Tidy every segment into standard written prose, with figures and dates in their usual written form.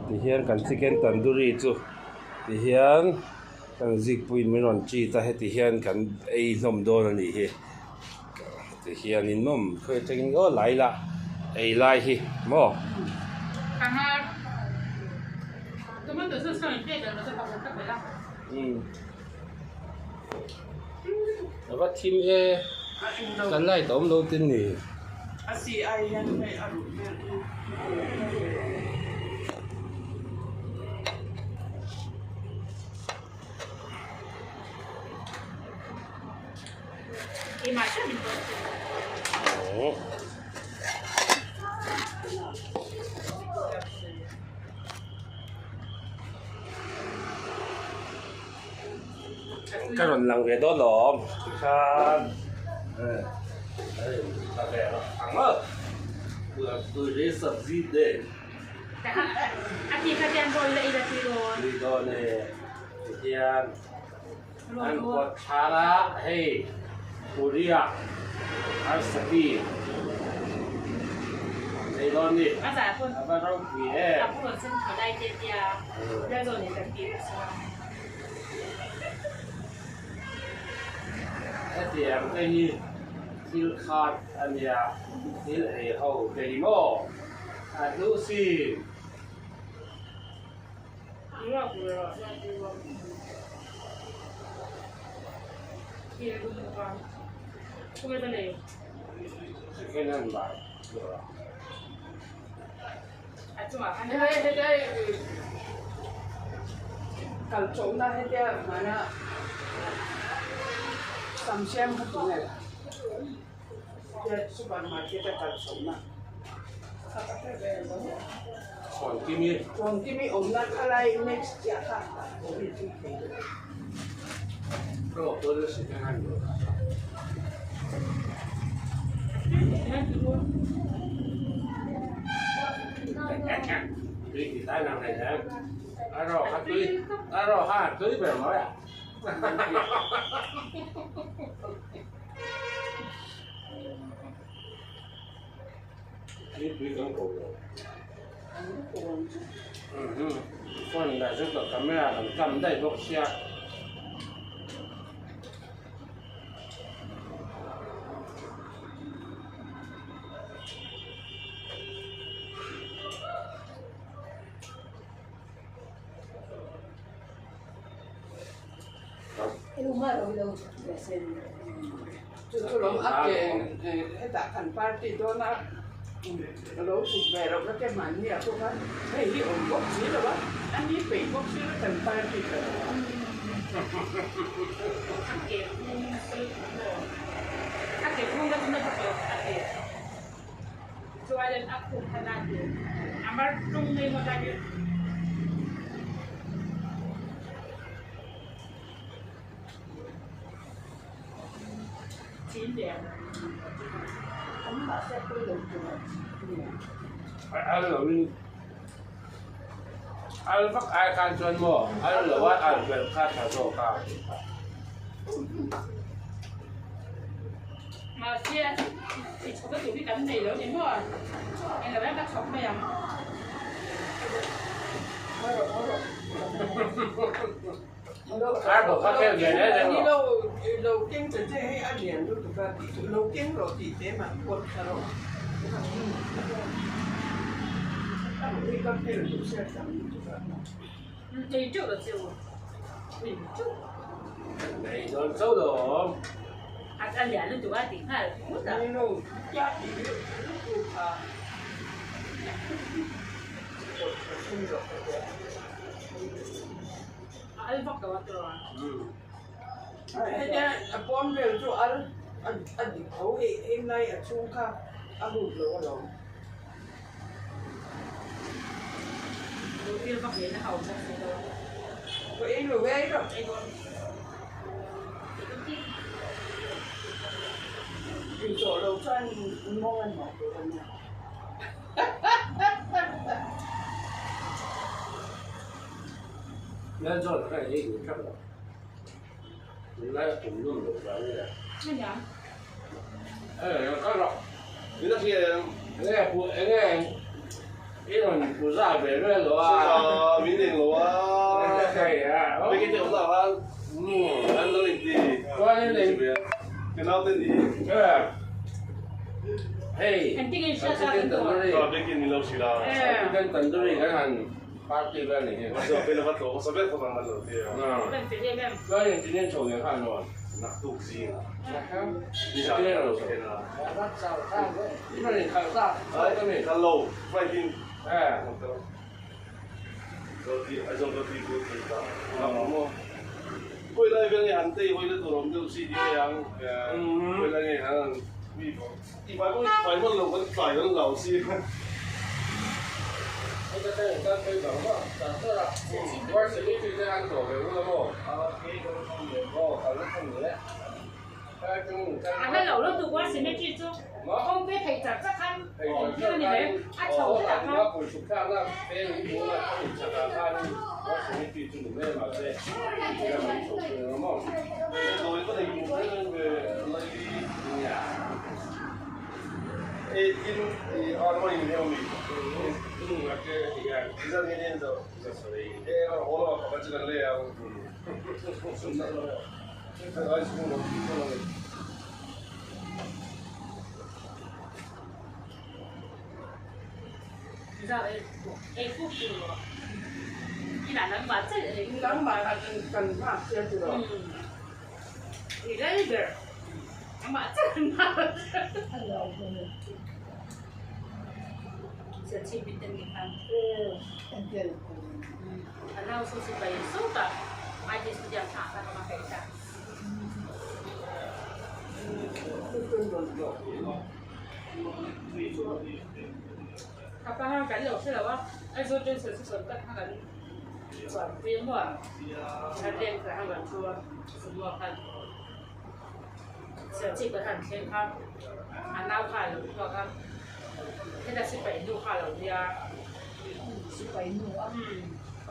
thì hiện cần chicken tandoori chu thì hiện cần dịch pui mình còn chi ta hết thì hiện cần ai nôm đô là gì hi thì hiện in nôm khơi trên có lại là ai lại hi mò 看看，我们都是上一辈的，都是把我带回来。แล้วก็ทีมเอกันไล่ต้มโดนตินนี่ CI ยังไม่อรุณแม่ 你马上就。 โอ้ก็หล่นหลังเวทหลอมครับกาแฟถังเออเบื่อเรสซีเดน Aquí kalian boleh ida turun. ลีโดเนเทียนอันกดชาระให้ปุริยะอันสตีในตอนนี้ Masa pun ไม่ต้องผีแน่ aku pun kedai dia dia zon ni tapi semua. ไอ้เสียงไอ้นี่ที่ขาดอันเนี้ยที่ไอ้เขาเดลิโมอ่ะดูสิ Iya pula, jadi orang. Iya tu bukan. Aku kata ni. แค่นั้นบาท Aku mah kan. ให้ได้กัลชงได้ให้ได้มานะซัมเชียมเขาตรงไหนล่ะเจ้าซูเปอร์มาร์เก็ตกัลชงนะ ส่วนที่มี ตรงที่มีอมนักอะไร next จะค่ะโอ้ยที่ดี โรคตัวเลือดสีแค่นั้นอยู่ Kan turun. ตีกี่ใต้นางไหนนะอร่อยครับตีอร่อยฮะตีแบบไหนอ่ะนี่ตีกันโกงคนแต่ซึ่งกับแม่ทำได้ทุกเสียจุดลงอัพเองให้ตาขันปาร์ตี้ตัวนะเราสุดแบบเราก็แค่มันเนี่ยพวกนั้นให้ที่อมบ็อกซี่หรอวะอันนี้เป็นบ็อกซี่แล้วขันปาร์ตี้กัน Okey. Okey, pun dah kena pakai. Okey. Soalan aku kena dia. Amar tung ni macam ni. Chín đẹp. Ông bà sẽ tôi lục rồi. ăn là mình ăn bắt ai can chuyên mua ăn là what ăn về khát thả đồ cả Mà xe thì có cái tủ cái cánh này lớn đến thôi. Anh là bác sống mày à? ăn của các cái gì đấy Đi rồi lâu kinh chỉ hay ăn liền luôn tụi ta thì lâu kinh rồi thì thế mà quật rồi. Đi con kia là tụi xe chẳng tụi ta. Thì trước là chiều. Vì trước. này rồi xấu rồi Anh lẻ lên tụi ba tiếng hai là phút à? Đi lâu chát đi tụi ta. Anh bắt đầu rồi. Thế nha, bọn về chỗ ăn thấu hôm nay ở chung khá ăn đủ rồi rồi. Đầu tiên bắt đến là hầu ra rồi. Vậy anh rồi về rồi. Anh còn. Vì chỗ đầu cho anh mong anh bỏ của anh nha. nên cho cái này gì cũng chắc rồi mình lại cùng luôn được rồi này Cái nhá. các loại cái đó kia cái này phụ cái này 因為不是啊，別個路是啊，啊，緬甸路啊，係啊，你記得我那番，很多年的，關於你，跟老爹的，嘿， Ang tingin siya sa 跟 akin 等 doon. 你，啊，別見你老樹啦，跟等你看看party 嗰嚟我就俾你乜到，我十一個萬蚊老爹啊，啊， Ben, sige, Ben. 所以今天抽點看喎，那都知啦，你今天有抽，天啊，因為你看啥？哎，跟你，看路，快點，哎，嗰啲喺上嗰啲嗰啲㗎，哦，回來邊嘅行地，回來到我們都知點樣，回來嘅行，一百蚊路揾大人老師。我在等你剛推廣嘛，上車啦，我是你去這樣做嘅，我冇，哦，反正看你咧，哎，中午餐。 Ang hello, lo tu quá xin mấy chuyện chú. Ông biết thầy chặt chắc ăn. 係就 Cho 係 nên đấy, ăn chầu thế 而 nào 家 không? 背熟餐啦，啤魚糊啦，跟住食下餐，我食啲最中意咩嘛啫？而家咪熟嘅咁啊，我哋用嗰樣嘅例如按摩影響面，或者而家其實呢啲就所以我都話覺得這個靚，順得咯，這個係從我從我。 Sao ấy? Ê, phúc từ rồi. Đi là nó mà chết rồi. หลังมากันมากเสียทีเดียว Thì đấy được. Nó mà chết mà. Sẽ chỉ biết tên người khác. Anh nào số bảy số cả. Ai chỉ số điểm thả ra nó mà phải trả. 他刚刚赶走去了哇，按说这次是本跟他们转编嘛，他练给他们说什么看，小这个很健康，啊脑海了说看，现在是北路下楼的呀，是北路啊，啊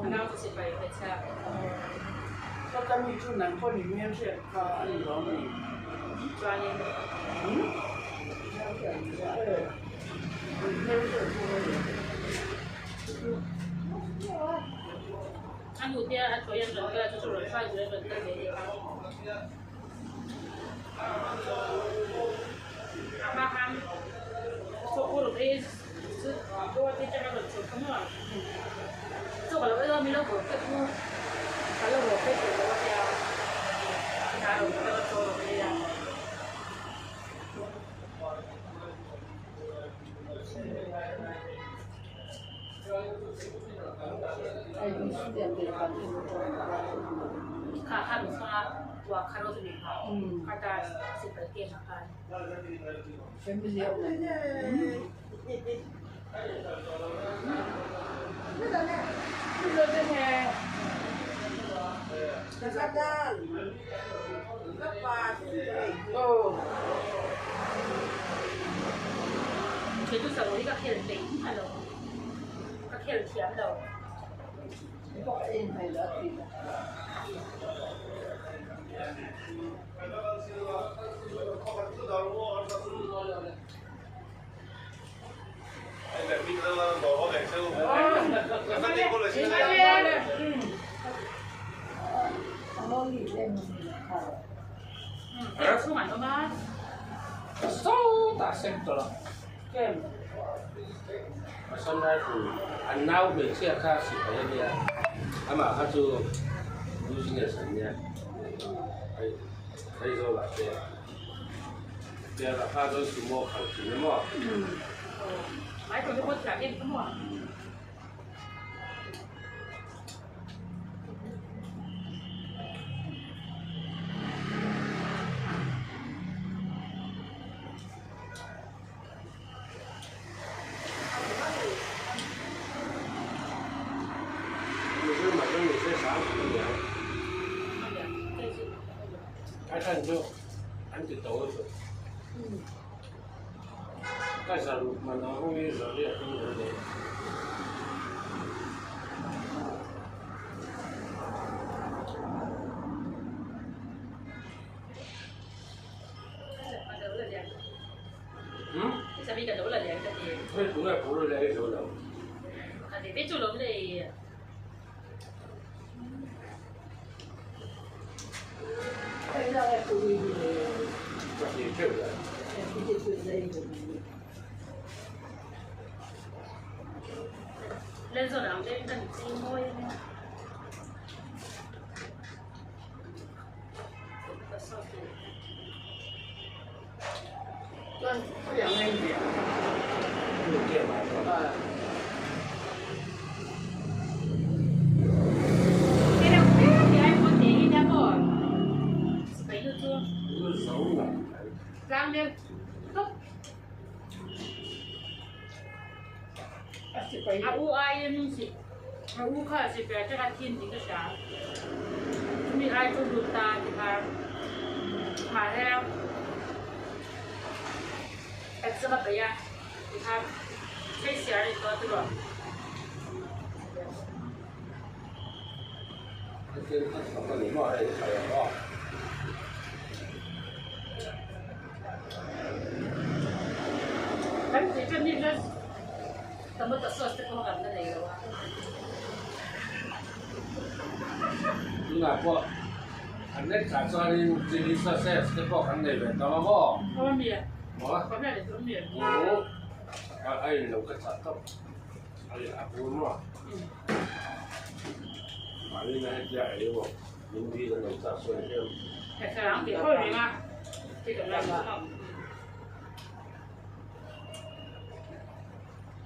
脑就是北的车， ก็จะมีชุดหนังคนอีกเนี่ยเสียค่ะอันนี้ร้องอีก 专业的，按有的按昨天整个就是轮换觉得特别厉害。妈妈，做过了没？是多的这个人做什么？做过了没？没了我这个，还有我这个我家，还有这个做了没呀？ ไอ้ที่สุดยังเป็นการที่มัน ค่ะค่ะหนูฟังว่าคาร์โรตุนิค่ะอาจารย์สิบเปอร์เซ็นต์ค่ะ เป็นไม่เดียวเลย เราจะแห่ กระซับด้านกระปาด โอ้ 全部手呢個客人頂係咯，個客人甜咯。 บอกเองให้แล้วติด แบบนี้เราบอกเขาแบ่งเซลล์นั่นเองก็เลยใช่ไหม เขาหลีกเล่นมันมีค่ะ 客人出滿咗嗎？收大聲咗啦。 แก้ม 現在是按腦每次看視頻嗰啲啊，咁啊，佢就流行嘅神呢，可以說啦，對，對啦，他都是摸口型的嘛。買咗啲乜嘢嘅咁啊？有些买的有些啥什么粮，看看就按着抖着。但是蛮难后面手也很有的。嗯？上面個倒嚟兩隻嘢。佢本來補咗兩條流。别做龙的。Hay là em phụ huynh thì ก็ดีขึ้นเลย em cũng chỉ chuyện đây rồi. เล่นส่วนหลังเล่นกันจีนด้วยนะ Con có dạng nhanh việc. ลูกเกี่ยวมาก็ À, ที่เราเอ๊ะเดี๋ยวไอ้คนเด็กนี่นะก่อนไปดูตัว ลูกสองหลัง ร่างเดียวตุ๊บ chỉ phải อาอูไอ้ยังสิอาอูข้าสิไปจะการกินถึงกระชามีไอ้ตัวดูตาที่มาแล้วไอ้สมัครไปยังที่ทำใช้เสียในตัวตลอด คือสองคนนี้มออะไรใครก็ 但是这你这怎么得说这个干的那个哇？ นี่นะพวกอันนี้ขาดซอยจีนิสเซสที่พวกอันนี้เป็นตัวพ่อ 他们没， หมอ 旁边的都没。 โอ้ไอ้เราก็จัดต้องไอ้อาปูนว่ามาเรื่องนี้ใหญ่เลยบอกยินดีกับเราจัดส่วนเดียว 哎，这两边会的吗？这个那个。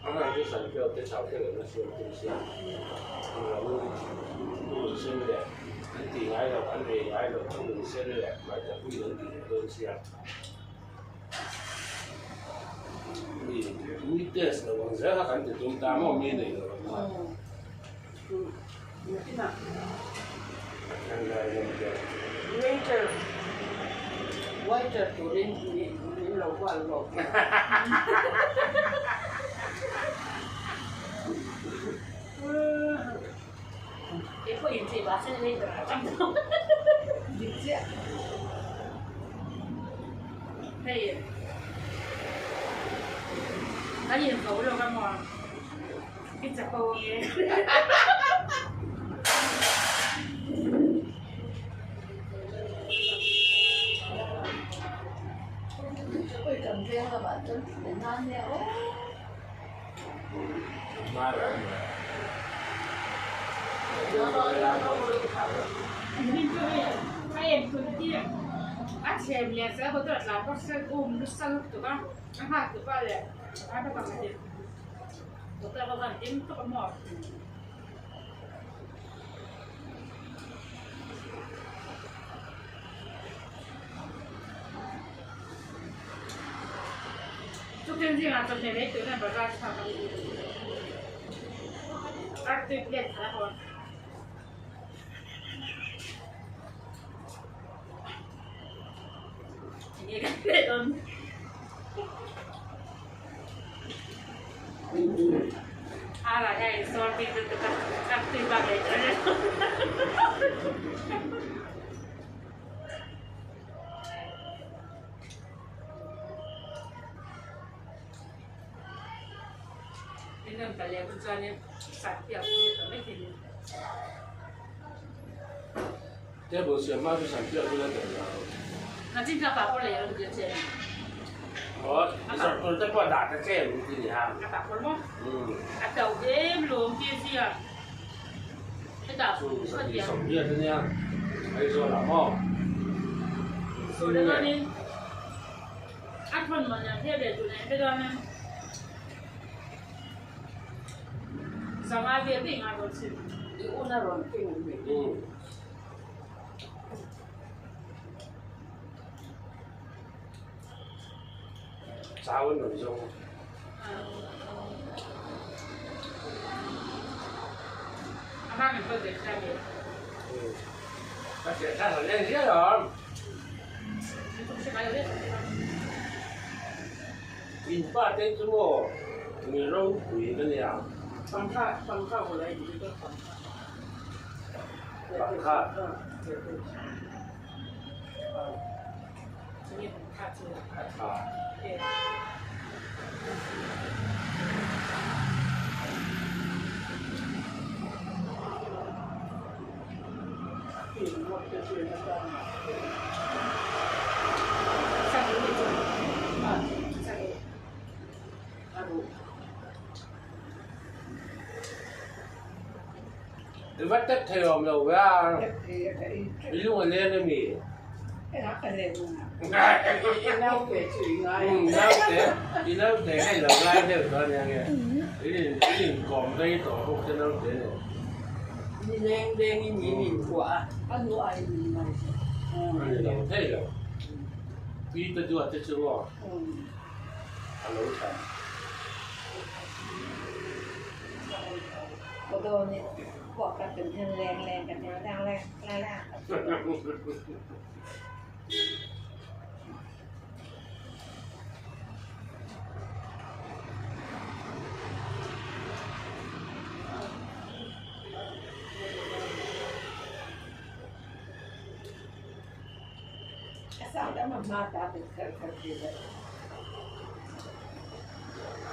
อันนั้นที่สันเปียวที่ชาวเที่ยวนั่นส่วนที่เสียเราลูกเส้นเลยอันที่ง่ายเราอันนี้ง่ายเราต้องลูกเส้นเลยมาจากผู้หญิงที่โดนเสียมีเทสต์วันเสาร์กันที่ตุ้มตามอมีเลยนะ như thế nào? ยังไงยังไง Waiter, waiter tụi đi lẩu qua lẩu. Cái phụ hình gì bà sẽ lên được trăm đồng. Đi chết. Thì nó nhìn xấu rồi các mòn. Cái chả cô nghe. Ôi cầm riêng là bạn tôi để non nè. มาแล้ว Nhìn cho mấy em cứ kia. Á chèm liền sẽ có đợt là có sẽ nó sân tụi con. Nó hạt tụi con này. Á nó bằng cái gì? Tụi ta có bằng tiếng tụi con mọt. Chúc tiên riêng là tuần này lấy tụi này bảo ra cho thằng Ác tuyệt đẹp hả con? Nghe cái đẹp hơn. À là đây, so với cái ác tuyệt bằng đấy cho nên. Nên phải lấy con cho nên sạch tiểu thì nó mới thì 这部是马上想表出来的了。 nó chính là bảo con lấy được tiền tiền 我这把打的这样子你哈， à bảo con không 嗯， à đầu đêm luôn kia gì à cái đảo 就 có 是 tiền 手艺这样，还说了哦， rồi đó đi ăn phần mà nhà theo để tụi này bây giờ nè sáng ai biết thì ai còn chịu Đi uống ra rồi kinh mình. 嗯。茶温浓中， à ba mình phải để ra đi 而且它很年轻人， không sẽ cái biết 08点钟哦，你肉贵的呀， Bằng khá của lấy thì có bằng khá. 放卡， cho nên mình khá chưa 啊， để tiền một cái chuyện là sao mà sang cái gì rồi à sang cái à đủ Thì bắt tiếp theo mà đâu ra cái ví dụ là lên em nghỉ đó cái này luôn nào kể chuyện ngay đi đâu để hay là lại được thôi nha nghe cái gì còn đây tổ không cho đâu để đi lên đi nhìn quả ăn đồ ai mình mà anh đâu thế rồi vì tôi chưa tôi chưa có ăn lẩu chả có đồ nàyบอกกันเป็นแรงแรงกันแรงแรงแรงแรง sao đã mà taเป็นเคยเคยเลย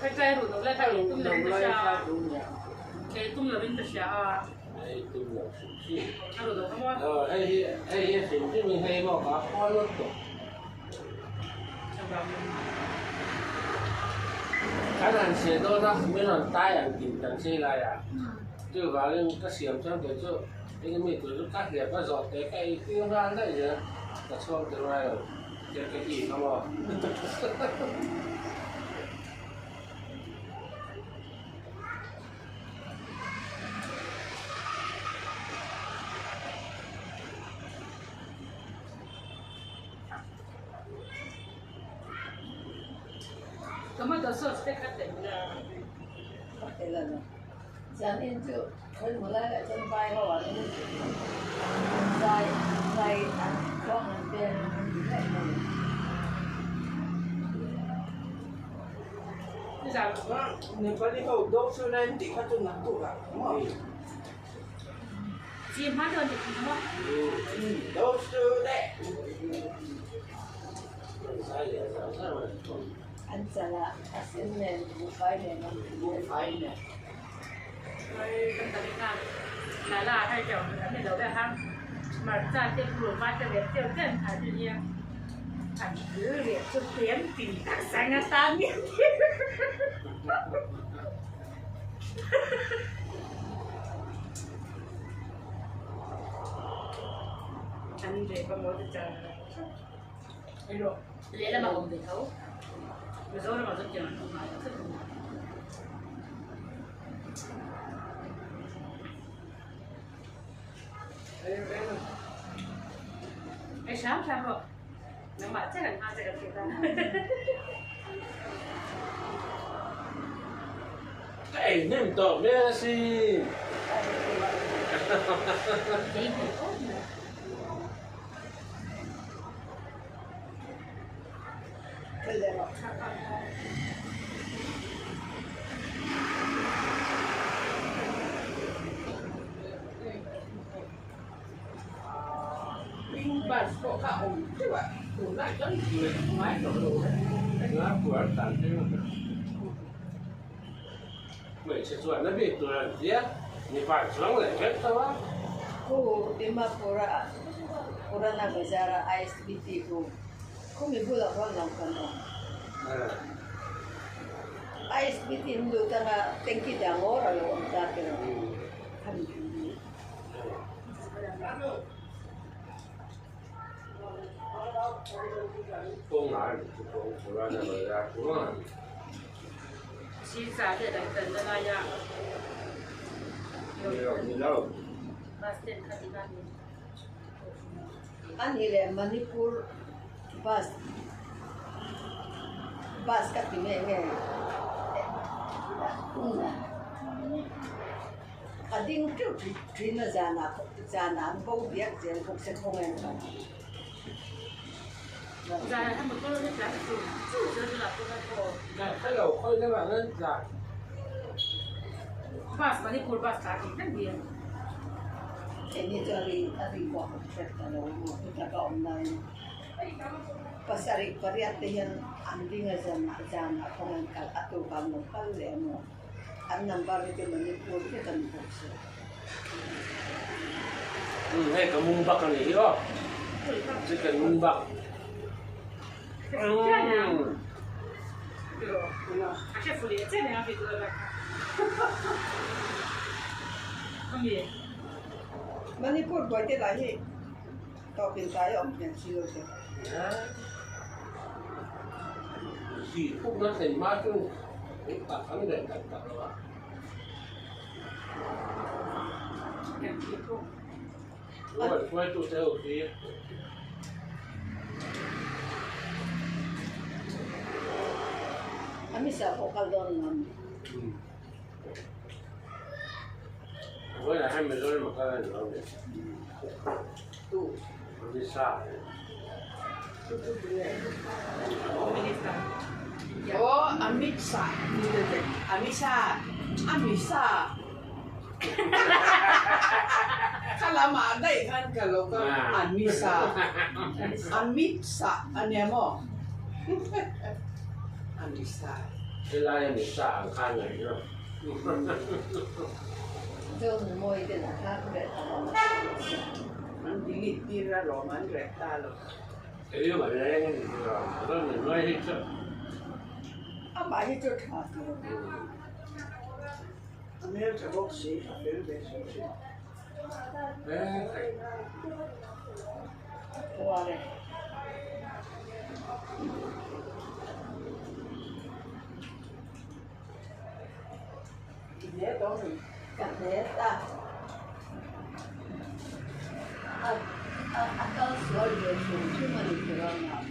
cái cây rồi lại thay đổi tung đồng lên lây cái ra xa đúng nhỉ cái tung là bên cái xa đây tôi là sự chi thay đổi không có hayสิ่งที่มีให้บอกว่าพ่อรถตก trong đó khả năng sẽ đó nó mới là tai ảnh tình trạng xe lại à chứ vào lên các xiềng trong cái chỗ cái mình tụi nó cắt đẹp nó giọt cái tiêu ra đấy chứ là xong từ này rồi cái gì không à cái mà tôi sợ sẽ cắt đến là cái lần giờ nên chưa thấy một lần lại chân vai họ bảo dài dài ăn cho hàng tiền lại mình bây giờ nếu có đi hậu đốt xưa lên thì các chúng nắm tụ cả đúng không chim hát hơn thì không có đốt xưa đấy ăn chả là xin nền một cái này nó buông phải nè rồi tâm tâm cái là hay kiểu cái này đâu là ham mà ra trên ruộng mà cho biết tiêu tiền hay gì nhỉ thành cứ liệt cho tiền thì các sang ngã tan nhỉ anh về con mối cho ấy rồi lẽ là mà không thể thấu bây giờ là mà rất nhiều không phải rất nhiều ấy sáng sao rồi nó mà chắc là hai sẽ được ra cái nem tổ Messi đấy thì tốt nữa bây giờ nhưng bà có cả ổng chứ vậy ổng lại rất người máy đổ đồ đấy nó của tặng thế mà mình sẽ chuẩn nó bị tuần nhé mình phải xuống lại hết thôi ku di Mapura na Bazara ISBT ku kumi bula lang kano ISBT ndu tanga tengki dangora lo dati no kami công lại của ra là ra cũng là chỉ giá để đánh tấn là ya nhiều đâu Basten katinan ani le Manipur bus ka tinenge ading tu trina jana bo biak jen kok se kongen giá hay một con giá chủ chủ là con cái đầu khơi các bạn ơi dạ bas mà đi cột bas cả thì rất nhiều ini dari ko kalau mo kita ka online pasari pariatihan anding jana kongen kal atu kam kal le mo an number itu Manipur kita ni Hay cả mung bạc này đó. Chicken mung bạc. Che fuori, ce ne ha fatto da Come? มันนี่พูดบ่อยที่ไรที่ต่อเป็นสายออกอย่างชิโร่เชียว Sì, pur non sei rimasto un paccano del cantare. Questo sei ok. อันนี้สาวของกันดอนนั่น Voi la hai messo magari non è. ตู้ Non si sa. ตู้ดูแล โอ้อามิซานี่เลยอามิซาถ้าเรามาได้กันกันเราก็อามิซาอันเนี้ยมั้งอามิซา Se l'hai messa a canna, no? เจ้าหนูมวยเป็นอะไรแบบอะไร มันดีละหรอมันแรกตาหรอ E io ma lei non è detto. อ่ะบ่ายที่จุดขาด อันนี้จะบอกสิเป็นแบบสิ ตัวอะไร เนี่ยต้อง กันเน็ตอ่ะก็สวยเลยสูงที่มันอยู่ตรงนั้น